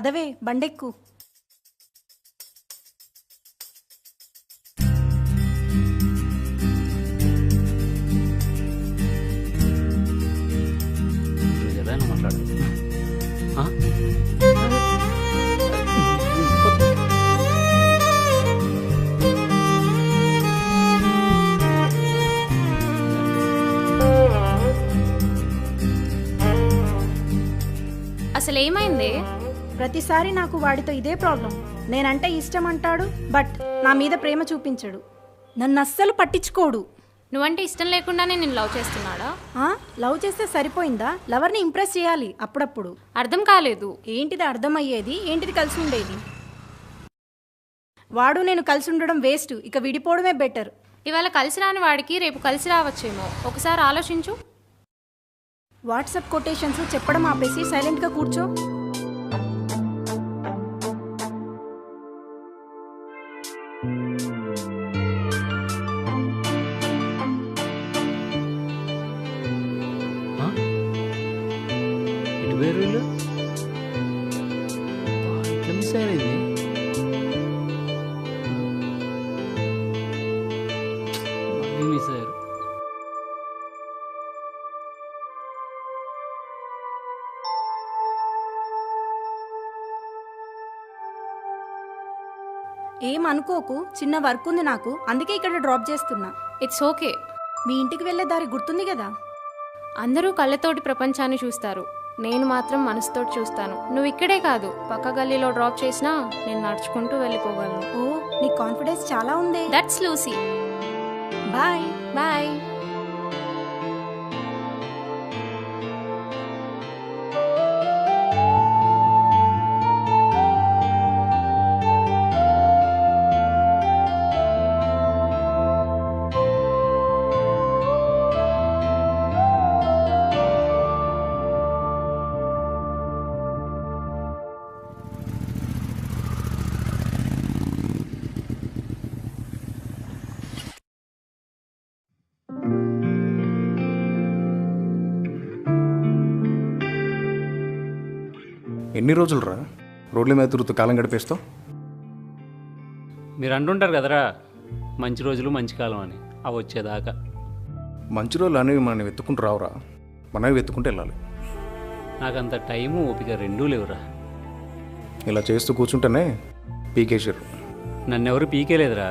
పదవే బండెక్కు. అసలు ఏమైంది? ప్రతిసారి నాకు వాడితో ఇదే ప్రాబ్లం. నేనంటే ఇష్టం అంటాడు, బట్ నా మీద ప్రేమ చూపించడు. నన్ను అస్సలు పట్టించుకోడు. నువ్వంటే ఇష్టం లేకుండానే నేను లవ్ చేస్తున్నాడా? లవ్ చేస్తే సరిపోయిందా? లవర్ని ఇంప్రెస్ చేయాలి అప్పుడప్పుడు. అర్థం కాలేదు. ఏంటిది అర్థమయ్యేది? ఏంటిది కలిసి ఉండేది? వాడు నేను కలిసి ఉండడం వేస్ట్. ఇక విడిపోవడమే బెటర్. ఇవాళ కలిసి రాని వాడికి రేపు కలిసి రావచ్చేమో. ఒకసారి ఆలోచించు. వాట్సాప్ కొటేషన్స్ చెప్పడం ఆపేసి సైలెంట్గా కూర్చో. ఏమనుకోకు, చిన్న వర్క్ ఉంది నాకు, అందుకే ఇక్కడ డ్రాప్ చేస్తున్నా. It's okay. మీ ఇంటికి వెళ్ళే దారి గుర్తుంది కదా? అందరూ కళ్ళతోటి ప్రపంచాన్ని చూస్తారు, నేను మాత్రం మనసుతోటి చూస్తాను. నువ్వు ఇక్కడే కాదు, పక్క గల్లీలో డ్రాప్ చేసినా నేను నడుచుకుంటూ వెళ్ళిపోగలను. ఓ, నీ కాన్ఫిడెన్స్ చాలా ఉంది. That's Lucy. Bye bye. ఎన్ని రోజులు రా రోడ్ల మీద తిరుగుతూ కాలం గడిపేస్తావు? మీరు అంటుంటారు కదరా, మంచి రోజులు మంచి కాలం అని. అవి వచ్చేదాకా మంచి రోజులు అనేవి మనం వెతుక్కుంటూ రావురా, మనవి వెతుక్కుంటూ వెళ్ళాలి. నాకంత టైము ఓపిక రెండూ లేవురా. ఇలా చేస్తూ కూర్చుంటేనే పీకేసారు. నన్నెవరు పీకేలేదురా,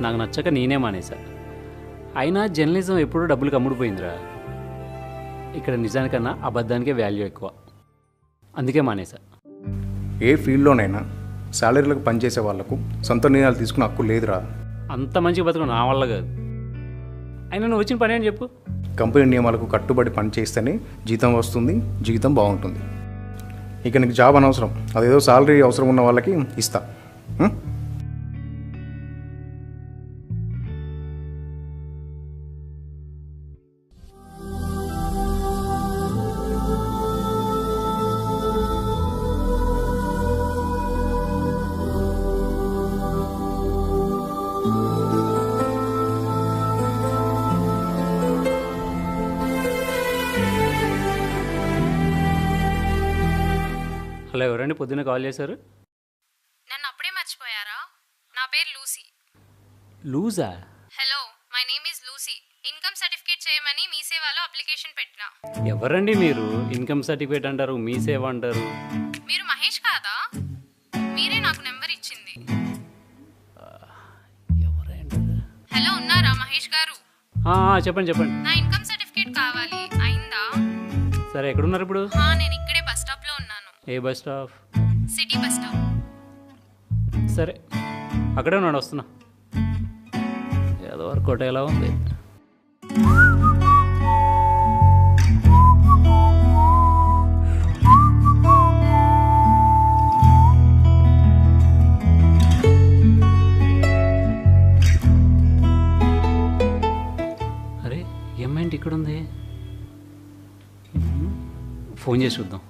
నాకు నచ్చక నేనే మానేశా. అయినా జర్నలిజం ఎప్పుడూ డబ్బులు కమ్ముడిపోయిందిరా. ఇక్కడ నిజానికన్నా అబద్ధానికే వాల్యూ ఎక్కువ, అందుకే మానేశా. ఏ ఫీల్డ్లోనైనా శాలరీలకు పనిచేసే వాళ్లకు సొంత నిర్ణయాలు తీసుకునే హక్కు లేదురా. అంత మంచి బతుకు నా వల్ల కాదు. అయినా నువ్వు వచ్చిన పని అని చెప్పు. కంపెనీ నియమాలకు కట్టుబడి పని చేస్తేనే జీతం వస్తుంది, జీవితం బాగుంటుంది. ఇక నీకు జాబ్ అనవసరం, అదేదో శాలరీ అవసరం ఉన్న వాళ్ళకి ఇస్తా. హలో, ఎవరండి పొద్దున్న కాల్ చేశారు? నన్ను అప్పుడే మర్చిపోయారా? నా పేరు లూసీ. లూజా? Hello, my name is Lucy. Income certificate చేయమని మీ సేవలో అప్లికేషన్ పెట్టినా. ఎవరండి మీరు? ఇన్కమ్ సర్టిఫికేట్ అంటారు, మీ సేవ అంటారు. మీరు మహేష్ కాదా? మీరే నాకు నెంబర్ ఇచ్చింది. హలో, ఉన్నారా మహేష్ గారు? చెప్పండి చెప్పండి. నా ఇన్కమ్ సర్టిఫికేట్ కావాలి. అయిందా? సరే, ఎక్కడున్నారు ఇప్పుడు? నేను ఇక్కడే బస్ స్టాప్ లో ఉన్నాను. ఏ bus stop? City bus stop. సరే, అక్కడే ఉన్నాడు, వస్తున్నా. ఏదో వర్కౌట్ ఎలా ఉంది. అరే, ఏమైంది ఇక్కడ ఉంది? ఫోన్ చేసి చూద్దాం.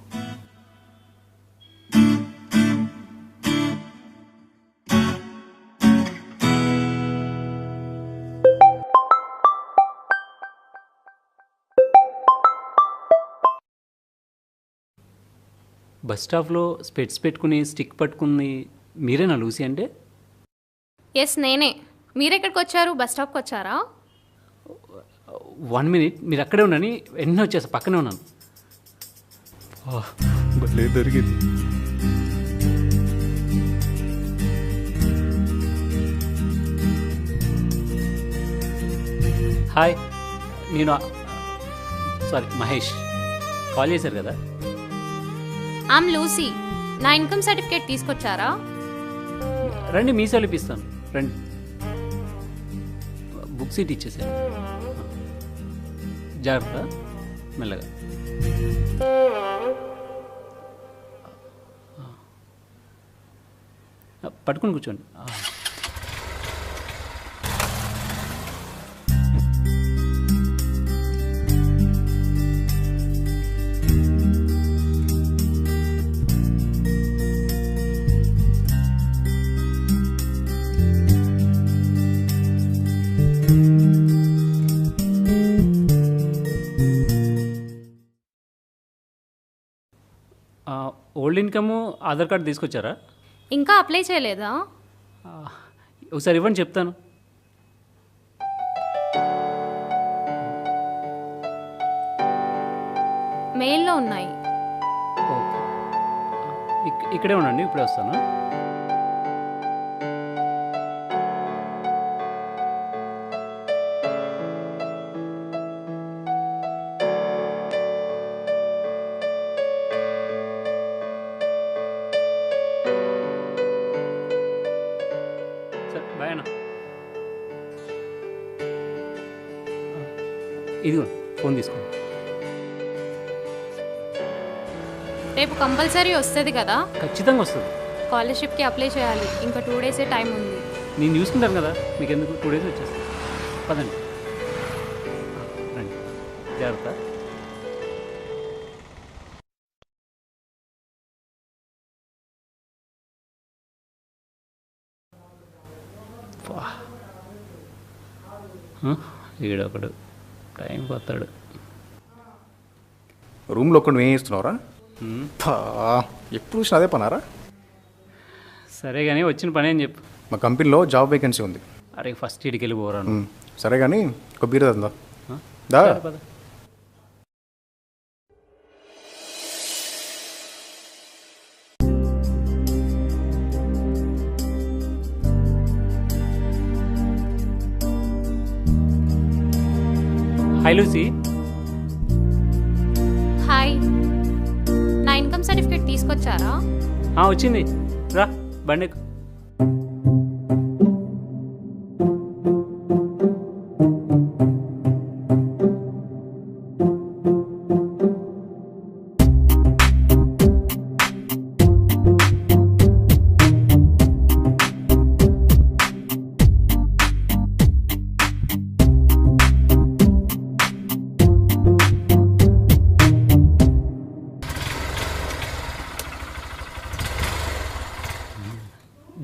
బస్ స్టాప్లో స్పెట్స్ పెట్టుకుని స్టిక్ పట్టుకుని మీరేనా లూసీ అంటే? ఎస్ నేనే. మీరెక్కడికి వచ్చారు? బస్ స్టాప్కి వచ్చారా? 1 minute మీరు అక్కడే ఉండని వెంటనే వచ్చేస్తా, పక్కనే ఉన్నాను. భలే దొరికింది. హాయ్, నేను సారీ మహేష్. కాల్ చేశారు కదా? I'm Lucy. నా ఇన్కమ్ సర్టిఫికేట్ తీసుకొచ్చారా? రండి, మీ సెలవు ఇప్పిస్తాను, రండి. బుక్ సీట్ ఇచ్చేసాను, జాగ్రత్త, మెల్లగా. పట్టుకుని కూర్చోండి. ఓల్డ్ ఇన్కమ్ ఆధార్ కార్డు తీసుకొచ్చారా? ఇంకా అప్లై చేయలేదా? ఒకసారి ఇవ్వండి, చెప్తాను. మెయిల్లో ఉన్నాయి. ఓకే, ఇక్కడే ఉండండి, ఇప్పుడే వస్తాను. బాయ్ అన్న. ఇదిగో ఫోన్ తీసుకోండి. రేపు కంపల్సరీ వస్తుంది కదా? ఖచ్చితంగా వస్తుంది. స్కాలర్షిప్కి అప్లై చేయాలి. ఇంకా 2 days టైం ఉంది. నేను చూసుకుంటాను కదా, మీకు ఎందుకు, 2 days వచ్చేస్తాను. పదండి, రండి, జాగ్రత్త. ఈడొకడు టైం పోతాడు. రూమ్లో ఒకటి ఏం చేస్తున్నావురా? ఎప్పుడు చూసినా అదే పనారా? సరే కానీ వచ్చిన పని అని చెప్పు. మా కంపెనీలో జాబ్ వేకెన్సీ ఉంది. అరే ఫస్ట్ ఇడికి వెళ్ళి పోరాను. సరే కానీ ఒక బీర్ తందా దా. పద. Hi Lucy. హాయ్. నా ఇన్కమ్ సర్టిఫికేట్ తీసుకొచ్చారా? వచ్చింది, రా బండి.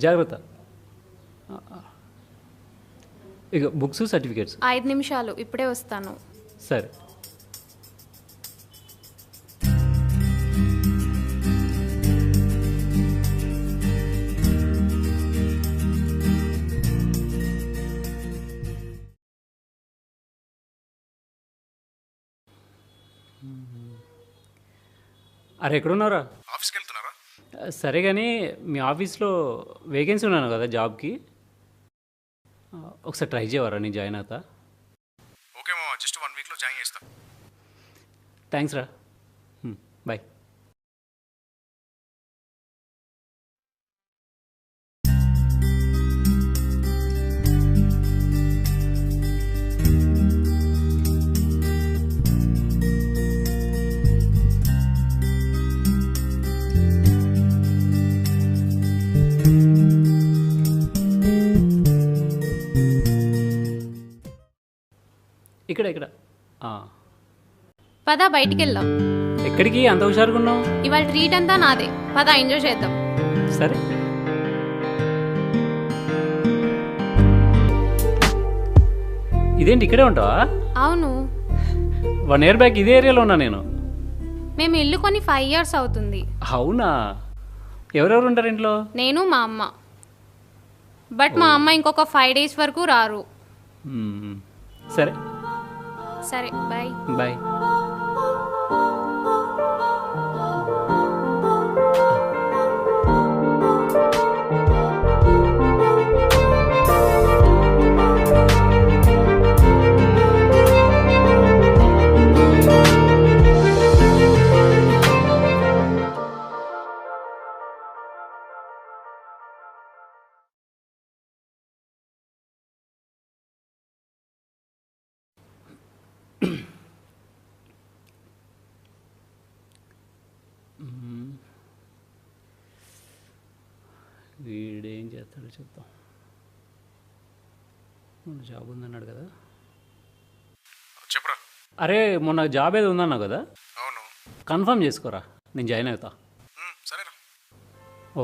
జాగ్రత్త. ఇక బుక్స్ సర్టిఫికేట్స్. 5 నిమిషాలు, ఇప్పుడే వస్తాను. సరే. అరే ఎక్కడున్నారా? ఆఫీస్కి వెళ్తున్నారా? సరే కానీ మీ ఆఫీస్లో వేకెన్సీ ఉన్నాను కదా జాబ్కి, ఒకసారి ట్రై చేయవరా? నేను జాయిన్ అవుతా. ఓకే మామ, జస్ట్ 1 weekలో జాయిన్ చేస్తా. థ్యాంక్స్ రా, బాయ్. ఇక్కడ ఇక్కడ పద బయటికి వెళ్దాం. ఎక్కడికి అంత హుషారుగా ఉన్నావు? ఇవాళ ట్రీట్ అంతా నాదే. పద ఎంజాయ్ చేద్దాం. సరే. ఇదేంటి ఇక్కడే ఉంటావా? అవును. 1 year బ్యాక్ ఇదే ఏరియాలో ఉన్నా నేను. మేము ఇల్లు కొని 5 years అవుతుంది. అవునా? ఎవరెవరు ఉంటారు ఇంట్లో? నేను మా అమ్మ. బట్ మా అమ్మ ఇంకొక 5 days వరకు రారు. సరే సరే బాయ్. బాయ్. వీడేం చేస్తాడో చెప్తాం. మొన్న జాబ్ ఉందన్నాడు కదా. చెప్పరా. అరే మొన్న జాబ్ ఏదో ఉందన్నావు కదా, అవును, కన్ఫర్మ్ చేసుకోరా, నేను జాయిన్ అవుతా. సరేరా.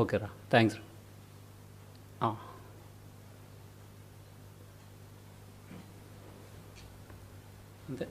ఓకేరా, థ్యాంక్స్. అంతే.